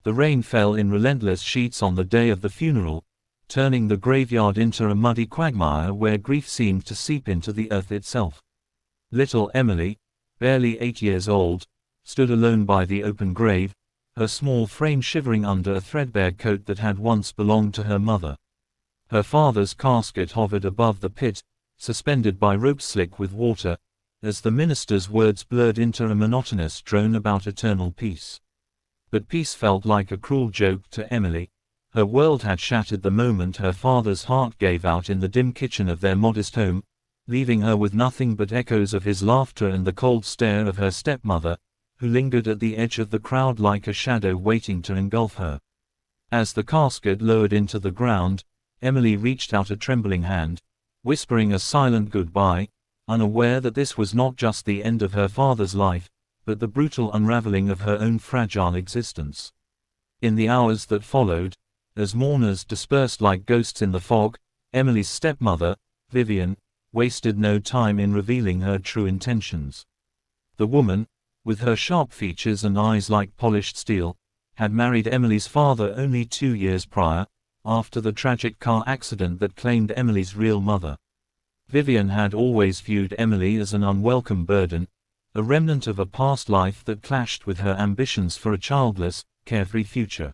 The rain fell in relentless sheets on the day of the funeral, turning the graveyard into a muddy quagmire where grief seemed to seep into the earth itself. Little Emily, barely 8 years old, stood alone by the open grave, her small frame shivering under a threadbare coat that had once belonged to her mother. Her father's casket hovered above the pit, suspended by ropes slick with water, as the minister's words blurred into a monotonous drone about eternal peace. But peace felt like a cruel joke to Emily. Her world had shattered the moment her father's heart gave out in the dim kitchen of their modest home, leaving her with nothing but echoes of his laughter and the cold stare of her stepmother, who lingered at the edge of the crowd like a shadow waiting to engulf her. As the casket lowered into the ground, Emily reached out a trembling hand, whispering a silent goodbye, unaware that this was not just the end of her father's life, but the brutal unraveling of her own fragile existence. In the hours that followed, as mourners dispersed like ghosts in the fog, Emily's stepmother, Vivian, wasted no time in revealing her true intentions. The woman, with her sharp features and eyes like polished steel, had married Emily's father only 2 years prior, after the tragic car accident that claimed Emily's real mother. Vivian had always viewed Emily as an unwelcome burden, a remnant of a past life that clashed with her ambitions for a childless, carefree future.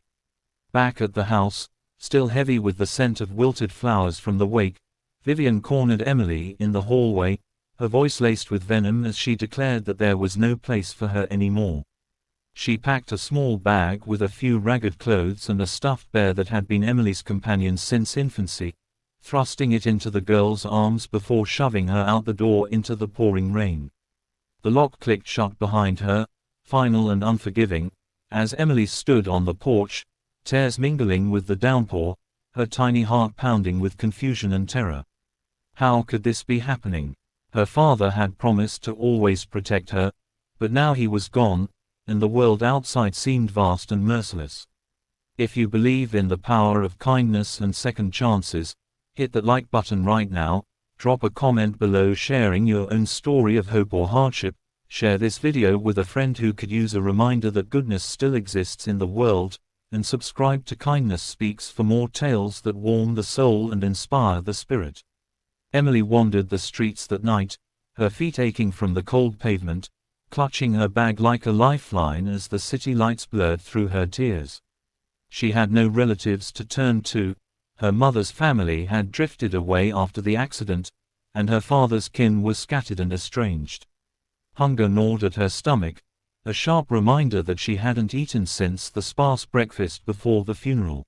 Back at the house, still heavy with the scent of wilted flowers from the wake, Vivian cornered Emily in the hallway, her voice laced with venom as she declared that there was no place for her anymore. She packed a small bag with a few ragged clothes and a stuffed bear that had been Emily's companion since infancy, thrusting it into the girl's arms before shoving her out the door into the pouring rain. The lock clicked shut behind her, final and unforgiving, as Emily stood on the porch, tears mingling with the downpour, her tiny heart pounding with confusion and terror. How could this be happening? Her father had promised to always protect her, but now he was gone, and the world outside seemed vast and merciless. If you believe in the power of kindness and second chances, hit that like button right now, drop a comment below sharing your own story of hope or hardship, share this video with a friend who could use a reminder that goodness still exists in the world, and subscribe to Kindness Speaks for more tales that warm the soul and inspire the spirit. Emily wandered the streets that night, her feet aching from the cold pavement, clutching her bag like a lifeline as the city lights blurred through her tears. She had no relatives to turn to. Her mother's family had drifted away after the accident, and her father's kin was scattered and estranged. Hunger gnawed at her stomach, a sharp reminder that she hadn't eaten since the sparse breakfast before the funeral.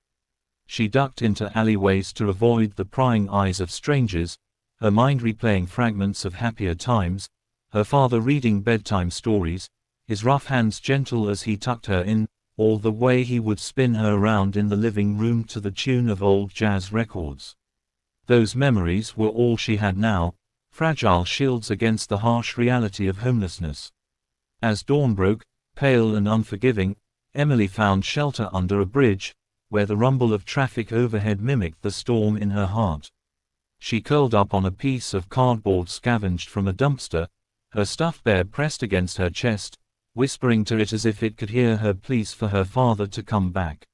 She ducked into alleyways to avoid the prying eyes of strangers, her mind replaying fragments of happier times, her father reading bedtime stories, his rough hands gentle as he tucked her in, or the way he would spin her around in the living room to the tune of old jazz records. Those memories were all she had now, fragile shields against the harsh reality of homelessness. As dawn broke, pale and unforgiving, Emily found shelter under a bridge, where the rumble of traffic overhead mimicked the storm in her heart. She curled up on a piece of cardboard scavenged from a dumpster, her stuffed bear pressed against her chest, whispering to it as if it could hear her pleas for her father to come back.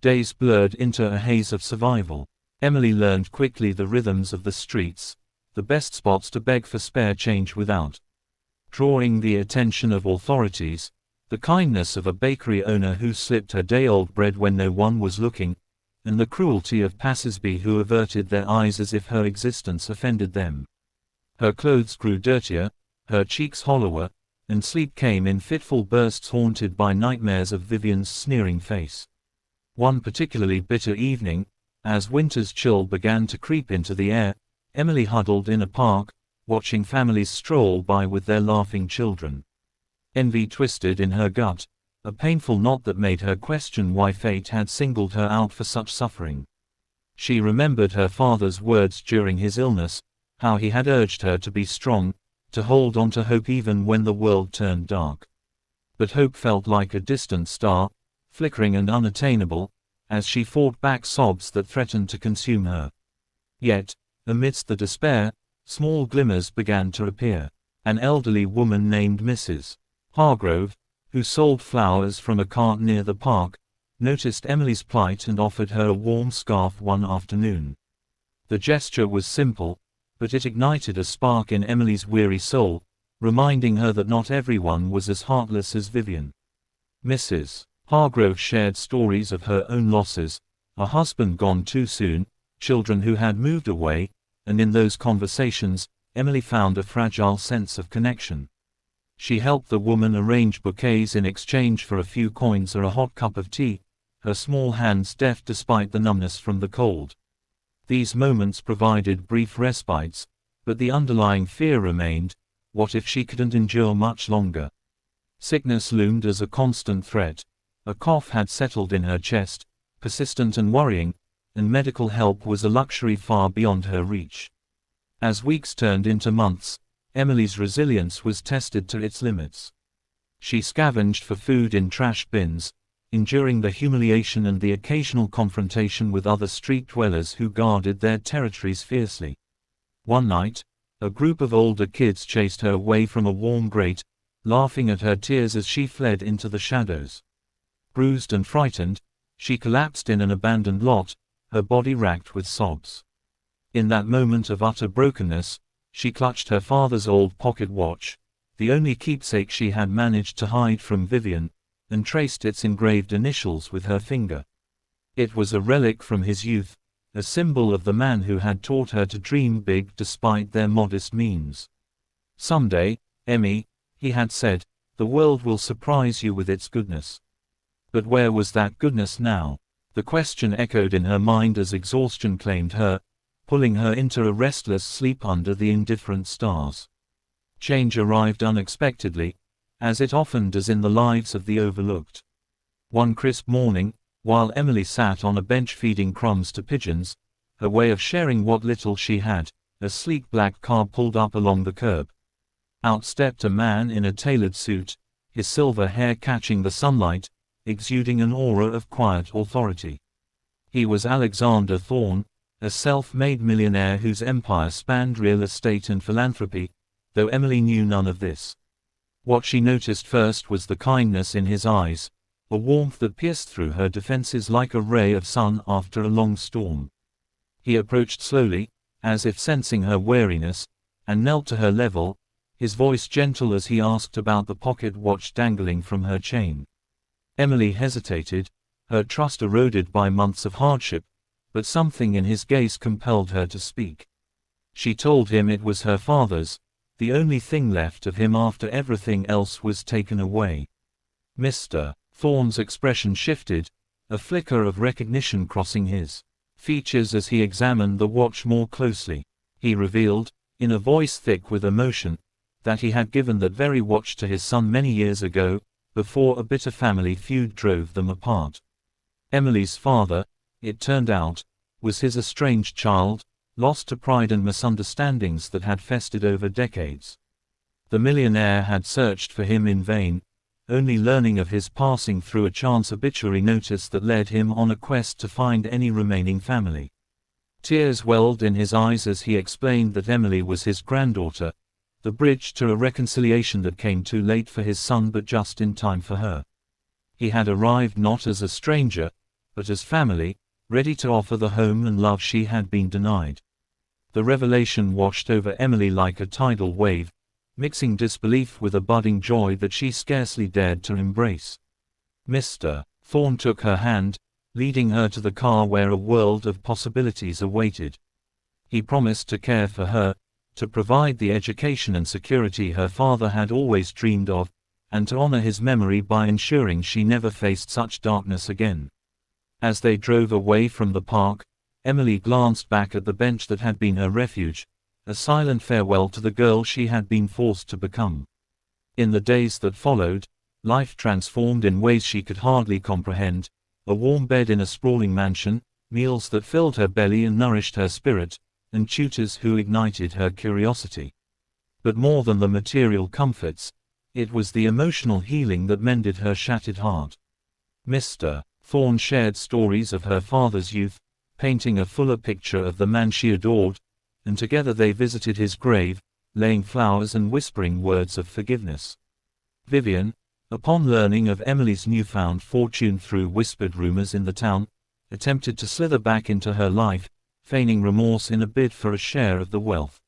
Days blurred into a haze of survival. Emily learned quickly the rhythms of the streets, the best spots to beg for spare change without drawing the attention of authorities, the kindness of a bakery owner who slipped her day-old bread when no one was looking, and the cruelty of passers-by who averted their eyes as if her existence offended them. Her clothes grew dirtier, her cheeks hollower, and sleep came in fitful bursts haunted by nightmares of Vivian's sneering face. One particularly bitter evening, as winter's chill began to creep into the air, Emily huddled in a park, watching families stroll by with their laughing children. Envy twisted in her gut, a painful knot that made her question why fate had singled her out for such suffering. She remembered her father's words during his illness, how he had urged her to be strong, to hold on to hope even when the world turned dark. But hope felt like a distant star, flickering and unattainable, as she fought back sobs that threatened to consume her. Yet, amidst the despair, small glimmers began to appear. An elderly woman named Mrs. Hargrove, who sold flowers from a cart near the park, noticed Emily's plight and offered her a warm scarf one afternoon. The gesture was simple, but it ignited a spark in Emily's weary soul, reminding her that not everyone was as heartless as Vivian. Mrs. Hargrove shared stories of her own losses, a husband gone too soon, children who had moved away, and in those conversations, Emily found a fragile sense of connection. She helped the woman arrange bouquets in exchange for a few coins or a hot cup of tea, her small hands deft despite the numbness from the cold. These moments provided brief respites, but the underlying fear remained: what if she couldn't endure much longer? Sickness loomed as a constant threat. A cough had settled in her chest, persistent and worrying, and medical help was a luxury far beyond her reach. As weeks turned into months, Emily's resilience was tested to its limits. She scavenged for food in trash bins, enduring the humiliation and the occasional confrontation with other street dwellers who guarded their territories fiercely. One night, a group of older kids chased her away from a warm grate, laughing at her tears as she fled into the shadows. Bruised and frightened, she collapsed in an abandoned lot, her body racked with sobs. In that moment of utter brokenness, she clutched her father's old pocket watch, the only keepsake she had managed to hide from Vivian, and traced its engraved initials with her finger. It was a relic from his youth, a symbol of the man who had taught her to dream big despite their modest means. "Someday, Emmy," he had said, "the world will surprise you with its goodness." But where was that goodness now? The question echoed in her mind as exhaustion claimed her, pulling her into a restless sleep under the indifferent stars. Change arrived unexpectedly, as it often does in the lives of the overlooked. One crisp morning, while Emily sat on a bench feeding crumbs to pigeons, her way of sharing what little she had, a sleek black car pulled up along the curb. Out stepped a man in a tailored suit, his silver hair catching the sunlight, exuding an aura of quiet authority. He was Alexander Thorne, a self-made millionaire whose empire spanned real estate and philanthropy, though Emily knew none of this. What she noticed first was the kindness in his eyes, a warmth that pierced through her defenses like a ray of sun after a long storm. He approached slowly, as if sensing her wariness, and knelt to her level, his voice gentle as he asked about the pocket watch dangling from her chain. Emily hesitated, her trust eroded by months of hardship, but something in his gaze compelled her to speak. She told him it was her father's, the only thing left of him after everything else was taken away. Mr. Thorne's expression shifted, a flicker of recognition crossing his features as he examined the watch more closely. He revealed, in a voice thick with emotion, that he had given that very watch to his son many years ago, before a bitter family feud drove them apart. Emily's father, it turned out, was his estranged child, lost to pride and misunderstandings that had festered over decades. The millionaire had searched for him in vain, only learning of his passing through a chance obituary notice that led him on a quest to find any remaining family. Tears welled in his eyes as he explained that Emily was his granddaughter, the bridge to a reconciliation that came too late for his son but just in time for her. He had arrived not as a stranger, but as family, ready to offer the home and love she had been denied. The revelation washed over Emily like a tidal wave, mixing disbelief with a budding joy that she scarcely dared to embrace. Mr. Thorne took her hand, leading her to the car where a world of possibilities awaited. He promised to care for her, to provide the education and security her father had always dreamed of, and to honor his memory by ensuring she never faced such darkness again. As they drove away from the park, Emily glanced back at the bench that had been her refuge, a silent farewell to the girl she had been forced to become. In the days that followed, life transformed in ways she could hardly comprehend: a warm bed in a sprawling mansion, meals that filled her belly and nourished her spirit, and tutors who ignited her curiosity. But more than the material comforts, it was the emotional healing that mended her shattered heart. Mr. Thorne shared stories of her father's youth, painting a fuller picture of the man she adored, and together they visited his grave, laying flowers and whispering words of forgiveness. Vivian, upon learning of Emily's newfound fortune through whispered rumors in the town, attempted to slither back into her life, feigning remorse in a bid for a share of the wealth.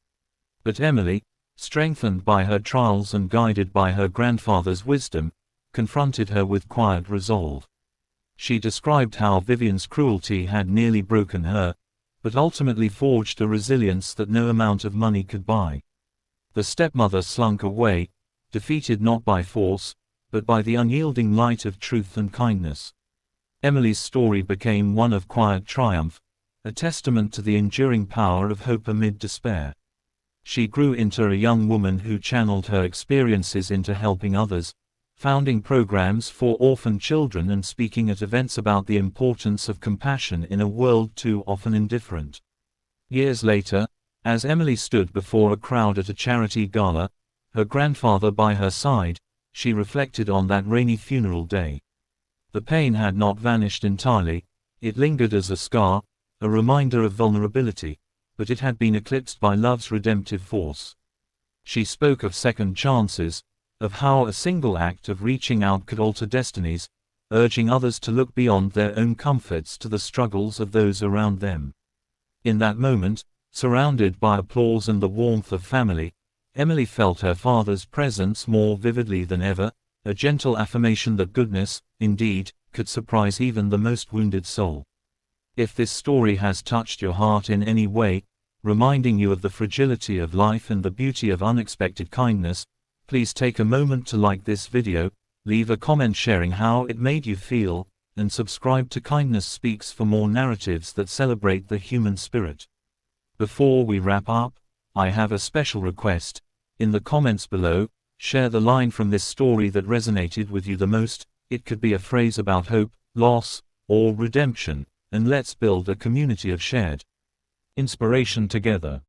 But Emily, strengthened by her trials and guided by her grandfather's wisdom, confronted her with quiet resolve. She described how Vivian's cruelty had nearly broken her, but ultimately forged a resilience that no amount of money could buy. The stepmother slunk away, defeated not by force, but by the unyielding light of truth and kindness. Emily's story became one of quiet triumph, a testament to the enduring power of hope amid despair. She grew into a young woman who channeled her experiences into helping others, founding programs for orphan children and speaking at events about the importance of compassion in a world too often indifferent. Years later, as Emily stood before a crowd at a charity gala, her grandfather by her side, she reflected on that rainy funeral day. The pain had not vanished entirely, it lingered as a scar, a reminder of vulnerability, but it had been eclipsed by love's redemptive force. She spoke of second chances, of how a single act of reaching out could alter destinies, urging others to look beyond their own comforts to the struggles of those around them. In that moment, surrounded by applause and the warmth of family, Emily felt her father's presence more vividly than ever, a gentle affirmation that goodness, indeed, could surprise even the most wounded soul. If this story has touched your heart in any way, reminding you of the fragility of life and the beauty of unexpected kindness, please take a moment to like this video, leave a comment sharing how it made you feel, and subscribe to Kindness Speaks for more narratives that celebrate the human spirit. Before we wrap up, I have a special request. In the comments below, share the line from this story that resonated with you the most. It could be a phrase about hope, loss, or redemption, and let's build a community of shared inspiration together.